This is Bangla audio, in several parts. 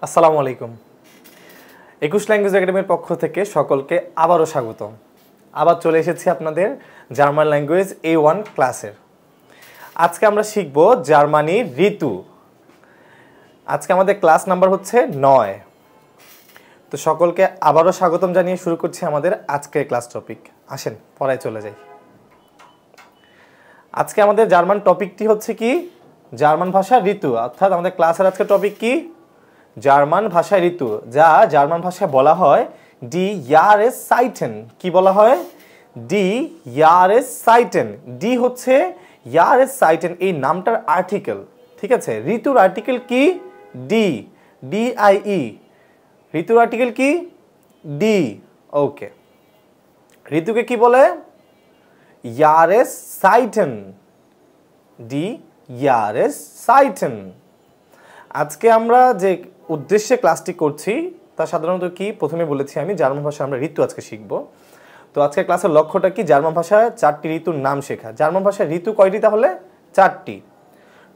আসসালামু আলাইকুম। 21 ল্যাঙ্গুয়েজ একাডেমির পক্ষ থেকে সকলকে আবারও স্বাগতম। আবার চলে এসেছি আপনাদের জার্মান ল্যাঙ্গুয়েজ A1 ক্লাসের। আজকে আমরা শিখব জার্মানির ঋতু। আজকে আমাদের ক্লাস নাম্বার হচ্ছে 9। তো সকলকে আবারও স্বাগতম জানিয়ে শুরু করছি আমাদের আজকের ক্লাস টপিক। আসেন পড়ায় চলে যাই। আজকে আমাদের জার্মান টপিকটি হচ্ছে কি? জার্মান ভাষার ঋতু। অর্থাৎ আমাদের ক্লাসের আজকে টপিক কি? জার্মান ভাষায় ঋতু, যা জার্মান ভাষায় বলা হয় ডি ইয়ারেসাইটেন। কি বলা হয়? ডি ইয়ারেসাইটেন। ডি হচ্ছে ইয়ারেসাইটেন, এই নামটার আর্টিকেল। ঠিক আছে, ঋতুর আর্টিকেল কি? D, DIE। ঋতুর আর্টিকেল কি? ডি। ওকে, ঋতুকে কি বলে? ইয়ারেসাইটেন। ডি ইয়ারেসাইটেন। আজকে আমরা যে উদ্দেশ্যে ক্লাসটি করছি তা সাধারণত কি, প্রথমে বলেছি আমি জার্মান ভাষায় আমরা ঋতু আজকে শিখব। তো আজকে ক্লাসের লক্ষ্যটা কি? জার্মান ভাষায় 4টি ঋতুর নাম শেখা। জার্মান ভাষায় ঋতু কয়টি? তাহলে 4টি।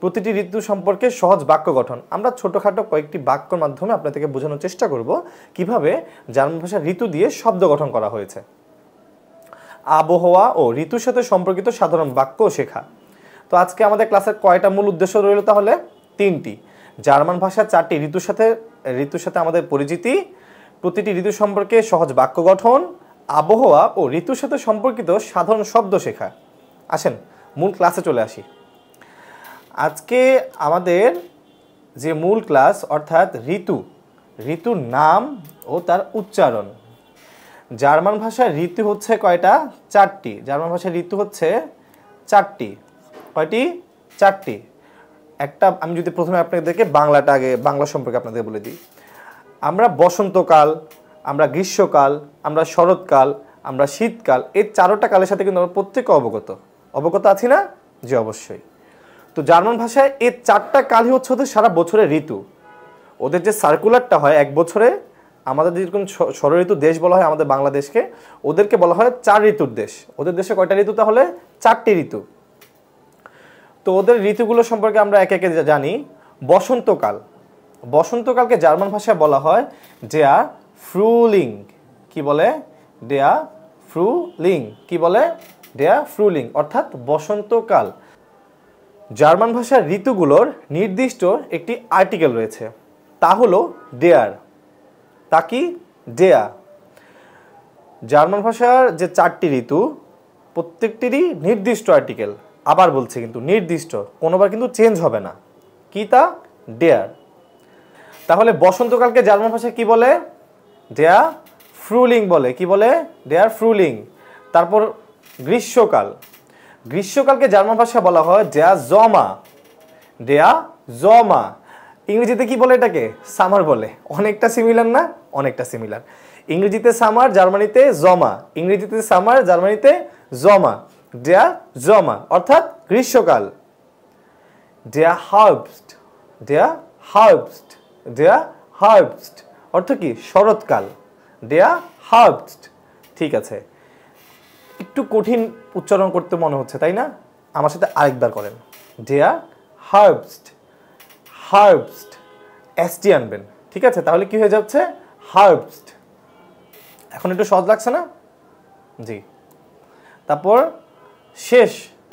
প্রতিটি ঋতু সম্পর্কে সহজ বাক্য গঠন। আমরা ছোটোখাটো কয়েকটি বাক্যর মাধ্যমে আপনাদেরকে বোঝানোর চেষ্টা করব কিভাবে জার্মান ভাষায় ঋতু দিয়ে শব্দ গঠন করা হয়েছে। আবহাওয়া ও ঋতুর সাথে সম্পর্কিত সাধারণ বাক্য শেখা। তো আজকে আমাদের ক্লাসের কয়টা মূল উদ্দেশ্য রইল? তাহলে 3টি। জার্মান ভাষার 4টি ঋতুর সাথে আমাদের পরিচিতি, প্রতিটি ঋতু সম্পর্কে সহজ বাক্য গঠন, আবহাওয়া ও ঋতুর সাথে সম্পর্কিত সাধারণ শব্দ শেখা। আসেন মূল ক্লাসে চলে আসি। আজকে আমাদের যে মূল ক্লাস, অর্থাৎ ঋতুর নাম ও তার উচ্চারণ। জার্মান ভাষার ঋতু হচ্ছে কয়টা? 4টি। জার্মান ভাষার ঋতু হচ্ছে 4টি। কয়টি? 4টি। একটা আমি যদি প্রথমে আপনাদেরকে বাংলাটা আগে বাংলা সম্পর্কে আপনাদের বলে দিই। আমরা বসন্তকাল, আমরা গ্রীষ্মকাল, আমরা শরৎকাল, আমরা শীতকাল, এই 4টা কালের সাথে কিন্তু আমরা প্রত্যেকে অবগত আছি না? জি অবশ্যই। তো জার্মান ভাষায় এই 4টা কালই হচ্ছে ওদের সারা বছরের ঋতু। ওদের যে সার্কুলারটা হয় এক বছরে, আমাদের যেরকম ষড় ঋতু দেশ বলা হয় আমাদের বাংলাদেশকে, ওদেরকে বলা হয় 4 ঋতুর দেশ। ওদের দেশে কয়টা ঋতু? তাহলে 4টি ঋতু। তো ওদের ঋতুগুলো সম্পর্কে আমরা একে একে জানি। বসন্তকালকে জার্মান ভাষায় বলা হয় ডেয়ার ফ্রুলিং। কি বলে? ডেয়ার ফ্রুলিং। কি বলে? ডেয়ার ফ্রুলিং, অর্থাৎ বসন্তকাল। জার্মান ভাষার ঋতুগুলোর নির্দিষ্ট একটি আর্টিকেল রয়েছে, তা হলো ডেয়ার। তা কি? ডেয়ার। জার্মান ভাষার যে 4টি ঋতু, প্রত্যেকটিরই নির্দিষ্ট আর্টিকেল। আবার বলছে কিন্তু নির্দিষ্ট, কোনোবার কিন্তু চেঞ্জ হবে না। কি তা? ডেয়ার। তাহলে বসন্তকালকে জার্মান ভাষায় কি বলে? ডেয়ার ফ্রুলিং বলে। কি বলে? ডেয়ার ফ্রুলিং। তারপর গ্রীষ্মকালকে জার্মান ভাষায় বলা হয় ডেয়ার জমা। ডেয়ার জমা। ইংরেজিতে কি বলে এটাকে? সামার বলে। অনেকটা সিমিলার না? অনেকটা সিমিলার। ইংরেজিতে সামার, জার্মানিতে জমা। ইংরেজিতে সামার, জার্মানিতে জমা। ডেয়ার জমা অর্থাৎ গ্রীষ্মকাল। ডেয়ার হার্বস্ট। ডেয়ার হার্বস্ট। ডেয়ার হার্বস্ট অর্থ কি? শরৎকাল। ডেয়ার হার্বস্ট। ঠিক আছে, একটু কঠিন উচ্চারণ করতে মনে হচ্ছে, তাই না? আমার সাথে আরেকবার করেন। ডেয়ার হার্বস্ট। হার্বস্ট এসটি আনবেন। ঠিক আছে, তাহলে কি হয়ে যাচ্ছে? হার্বস্ট। এখন একটু সহজ লাগছে না? জি। তারপর শেষ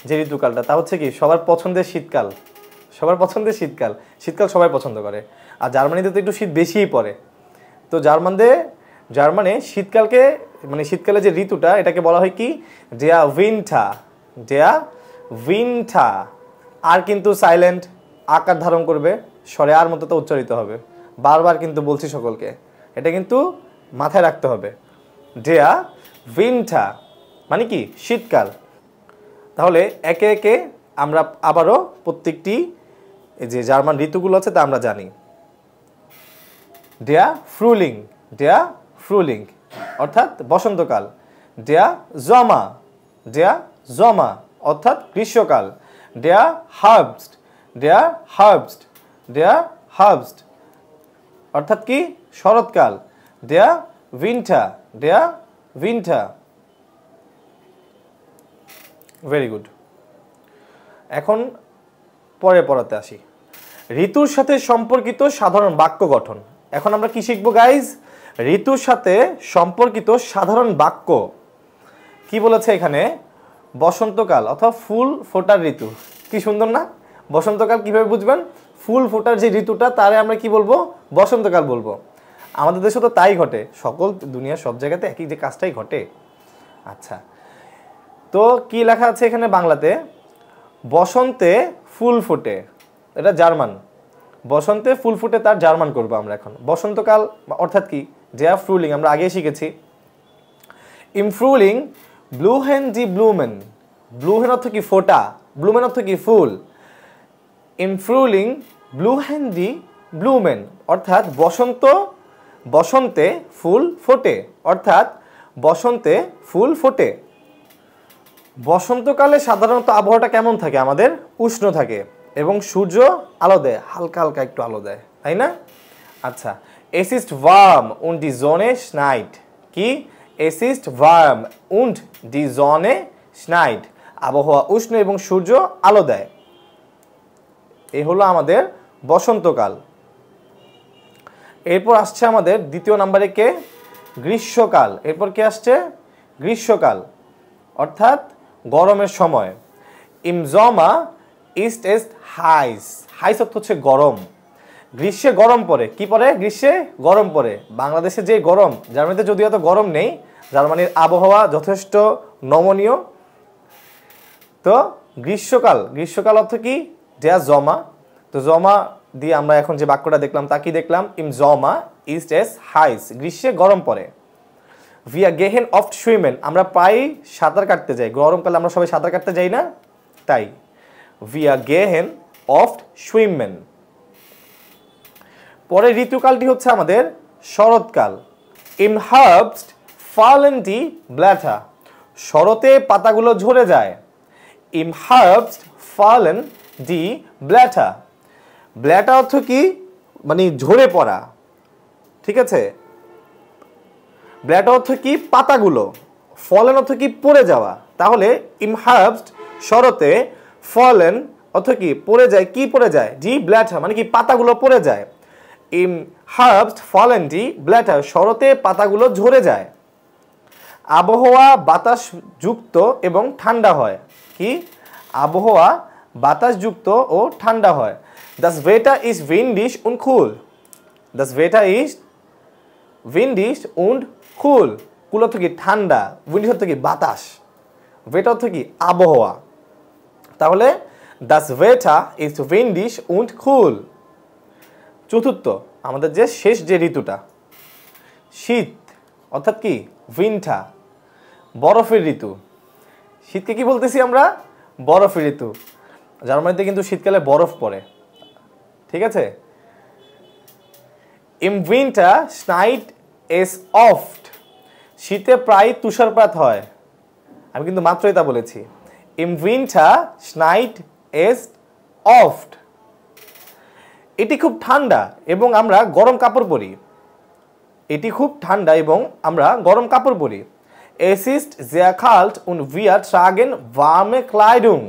যে ঋতুকালটা, তা হচ্ছে কি? সবার পছন্দের শীতকাল। সবার পছন্দের শীতকাল। শীতকাল সবাই পছন্দ করে। আর জার্মানিতে তো একটু শীত বেশিই পড়ে। তো জার্মানে শীতকালকে, মানে শীতকালে যে ঋতুটা, এটাকে বলা হয় কি? Dare winter. Dare winter. আর কিন্তু সাইলেন্ট আকার ধারণ করবে, স্বরে আর মতো তো উচ্চারিত হবে। বারবার কিন্তু বলছি সকলকে, এটা কিন্তু মাথায় রাখতে হবে। ডেয়ার উইন্টার মানে কি? শীতকাল। তাহলে একে একে আমরা আবারও প্রত্যেকটি যে জার্মান ঋতুগুলো আছে তা আমরা জানি। ডেয়ার ফ্রুলিং। ডেয়ার ফ্রুলিং অর্থাৎ বসন্তকাল। ডেয়ার জমা। ডেয়ার জমা অর্থাৎ গ্রীষ্মকাল। ডেয়ার হার্বস্ট। ডেয়ার হার্বস্ট। ডেয়ার হার্বস্ট অর্থাৎ কি? শরৎকাল। ডেয়ার উইন্টার। ডেয়ার উইন্টার। Very good. এখন পরে পড়াতে আসি। ঋতুর সাথে সম্পর্কিত সাধারণ বাক্য গঠন। এখন আমরা কি শিখবো গাইজ? ঋতুর সাথে সম্পর্কিত সাধারণ বাক্য। কি বলেছে এখানে? বসন্তকাল অথবা ফুল ফোটার ঋতু। কি সুন্দর না? বসন্তকাল কিভাবে বুঝবেন? ফুল ফোটার যে ঋতুটা তারে আমরা কি বলবো? বসন্তকাল বলবো। আমাদের দেশে তো তাই ঘটে, সকল দুনিয়ার সব জায়গাতে একই যে কাজটাই ঘটে। আচ্ছা, তো কি লেখা আছে এখানে বাংলাতে? বসন্তে ফুল ফোটে, এটা জার্মান। বসন্তে ফুল ফুটে তার জার্মান করবো আমরা এখন। বসন্তকাল অর্থাৎ কি? ডেয়ার ফ্রুলিং আমরা আগেই শিখেছি। ইমফ্রুলিং ব্লুহেন জি ব্লুমেন। ব্লুহেন অর্থ কি? ফোটা। ব্লুমেন অর্থ কি? ফুল। ইমফ্রুলিং ব্লুহেন জি ব্লুমেন অর্থাৎ বসন্তে ফুল ফোটে, অর্থাৎ বসন্তে ফুল ফোটে। বসন্তকালে সাধারণত আবহাওয়াটা কেমন থাকে? আমাদের উষ্ণ থাকে এবং সূর্য আলো দেয়, হালকা হালকা একটু আলো দেয়, তাই না? আচ্ছা, es ist warm und die Sonne schneit। কি? es ist warm und die Sonne schneit। আবহাওয়া উষ্ণ এবং সূর্য আলো দেয়। এই হলো আমাদের বসন্তকাল। এরপর আসছে আমাদের দ্বিতীয় নম্বরে কে? গ্রীষ্মকাল। এরপর কে আসছে? গ্রীষ্মকাল অর্থাৎ গরমের সময়। im Sommer ist es heiß। হাইস অর্থ হচ্ছে গরম। গ্রীষ্মে গরম পড়ে। কি পড়ে? গ্রীষ্মে গরম পড়ে। বাংলাদেশে যে গরম, জার্মানিতে যদিও এত গরম নেই, জার্মানির আবহাওয়া যথেষ্ট নমনীয়। তো গ্রীষ্মকাল অর্থ কি? ডেয়ার জমা। তো জমা দিয়ে আমরা এখন যে বাক্যটা দেখলাম তা কি দেখলাম? ইম জমা ইস্ট এস হাইস, গ্রীষ্মে গরম পড়ে। ভিয়া গেহেন অফট সুইমেন, আমরা প্রায় সাঁতার কাটতে যাই। গরমকালে আমরা সবাই সাঁতার কাটতে যাই না? তাই ভিয়া গেহেন অফট সুইমেন। পরের ঋতুকালটি হচ্ছে আমাদের শরৎকাল। ইম হার্বস্ট ফালেন ডি ব্ল্যাটার। শরতে পাতাগুলো ঝরে যায়। ইম হার্বস্ট ফালেন ডি ব্ল্যাটার। ব্ল্যাটার অর্থ কি? মানে ঝরে পড়া, ঠিক আছে? ব্ল্যাটার অর্থ কি? পাতাগুলো। ফলেন অর্থ কি? পড়ে যাওয়া। তাহলে ইম হার্বস্ট শরতে, ফলেন অর্থ কি? পড়ে যায়। কি পড়ে যায়? ডি ব্ল্যাটার মানে কি? পাতাগুলো পড়ে যায়। ইম হার্বস্ট ফলেন ডি ব্ল্যাটার, শরতে পাতাগুলো ঝরে যায়। আবহাওয়া বাতাসযুক্ত এবং ঠান্ডা হয়। কি? আবহাওয়া বাতাসযুক্ত ও ঠান্ডা হয়। Das Wetter ist windig und cool। Das Wetter ist windig und cool। কুল অর্থ কি? ঠান্ডা। উইন্ডিশ অর্থ কি? বাতাস। ওয়েটার অর্থ কি? আবহাওয়া। তাহলে Das Wetter ist windig und cool। চতুর্থ, আমাদের যে শেষ যে ঋতুটা, শীত অর্থাৎ কি? উইন্টার, বরফের ঋতু। শীতকে কি বলতেছি আমরা? বরফের ঋতু। জার্মানিতে কিন্তু শীতকালে বরফ পড়ে, ঠিক আছে? ইম উইন্টার স্নাইট এস অফট। শীতে প্রায় তুষারপাত হয়। আমি কিন্তু মাত্রই তা বলেছি। ইম উইন্টার স্নাইট এস অফট। এটি খুব ঠান্ডা এবং আমরা গরম কাপড় পরি। এটি খুব ঠান্ডা এবং আমরা গরম কাপড় পরি। Es ist sehr kalt und wir tragen warme Kleidung।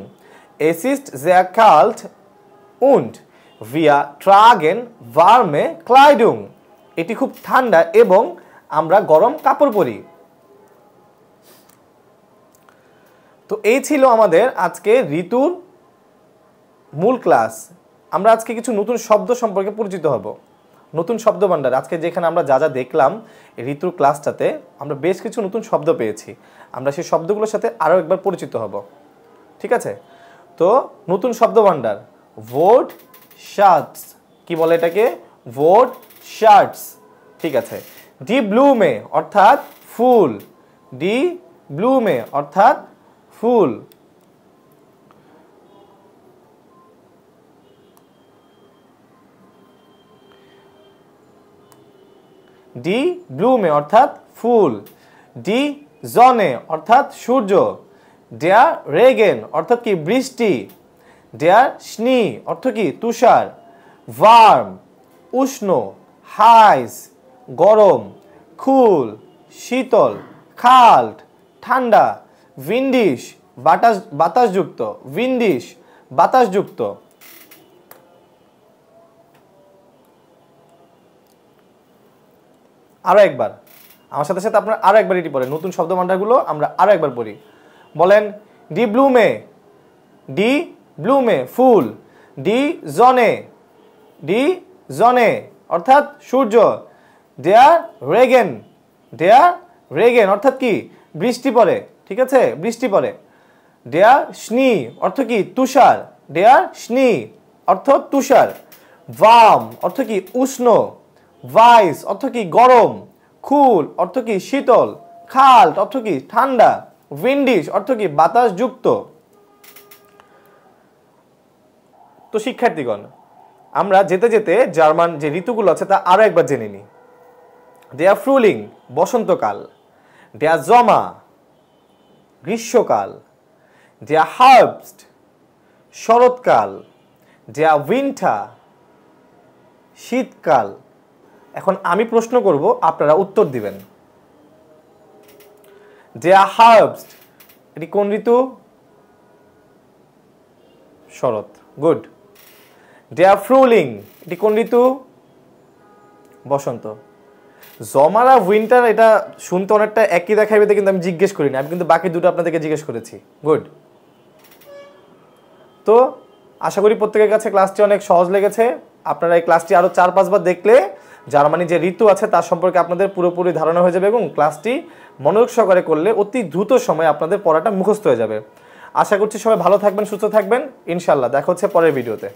Es ist sehr kalt und wir tragen warme Kleidung। এটি খুব ঠান্ডা এবং আমরা গরম কাপড় পরি। তো এই ছিল আমাদের আজকে ঋতুর মূল ক্লাস। আমরা আজকে কিছু নতুন শব্দ সম্পর্কে পরিচিত হব। নতুন শব্দ ভান্ডার, আজকে যেখানে আমরা যা যা দেখলাম ঋতুর ক্লাসটাতে, আমরা বেশ কিছু নতুন শব্দ পেয়েছি। আমরা সেই শব্দগুলোর সাথে আরও একবার পরিচিত হব, ঠিক আছে? তো নতুন শব্দ ভান্ডার, ভোট শার্টস। কি বলে এটাকে? ভোট শার্টস, ঠিক আছে। ডি ব্লুমে অর্থাৎ ফুল। ডি ব্লুমে অর্থাৎ ফুল। ডি ব্লুমে অর্থাৎ ফুল। ডি জনে অর্থাৎ সূর্য। ডেয়ার রেগেন অর্থাৎ কি? বৃষ্টি। ডেয়ার স্নি অর্থ কি? তুষার। ভার্ম উষ্ণ। হাইস গরম। কুল শীতল। কাল্ট ঠান্ডা। উইন্ডিশ বাতাসযুক্ত। উইন্ডিশ বাতাসযুক্ত। আরও একবার আমার সাথে সাথে আপনারা আরও একবার এটি পড়েন, নতুন শব্দ ভাণ্ডারগুলো আমরা আরও একবার পড়ি। বলেন ডি ব্লুমে, ডি ব্লুমে ফুল, ডি জনে, ডি জনে অর্থাৎ সূর্য, দেয়ার রেগেন, দেয়ার রেগেন অর্থাৎ কি বৃষ্টি পড়ে, ঠিক আছে বৃষ্টি পড়ে। দেয়ার স্নি অর্থ কি তুষার, দেয়ার স্নি অর্থ তুষার। ভার্ম অর্থ কি উষ্ণ, ভাইস অর্থ কি গরম, কুল অর্থ কি শীতল, খাল্ট অর্থ কি ঠান্ডা, উইন্ডিশ অর্থ কি বাতাস যুক্ত। তো শিক্ষার্থীগণ আমরা যেতে যেতে জার্মান যে ঋতুগুলো আছে তা আরো একবার জেনে নিই। দেয়ার ফ্রুলিং বসন্তকাল, দেয়ার জমা গ্রীষ্মকাল, দেয়ার হার্বস্ট শরৎকাল, দেয়ার উইন্টার শীতকাল। এখন আমি প্রশ্ন করব, আপনারা উত্তর দিবেন। দেয়ার হার্বস্ট এটি কোন ঋতু? শরৎ, গুড। দেয়ার ফ্রুলিং এটি কোন ঋতু? বসন্ত। জমার আর উইন্টার এটা শুনতে অনেকটা একই দেখাইবে, কিন্তু আমি জিজ্ঞেস করিনি, আমি কিন্তু বাকি দুটো আপনাদেরকে জিজ্ঞেস করেছি, গুড। তো আশা করি প্রত্যেকের কাছে ক্লাসটি অনেক সহজ লেগেছে। আপনারা এই ক্লাসটি আরও 4-5 বার দেখলে জার্মানি যে ঋতু আছে তার সম্পর্কে আপনাদের পুরোপুরি ধারণা হয়ে যাবে এবং ক্লাসটি মনোযোগ সহকারে করলে অতি দ্রুত সময়ে আপনাদের পড়াটা মুখস্থ হয়ে যাবে। আশা করছি সবাই ভালো থাকবেন, সুস্থ থাকবেন, ইনশাল্লাহ দেখা হচ্ছে পরের ভিডিওতে।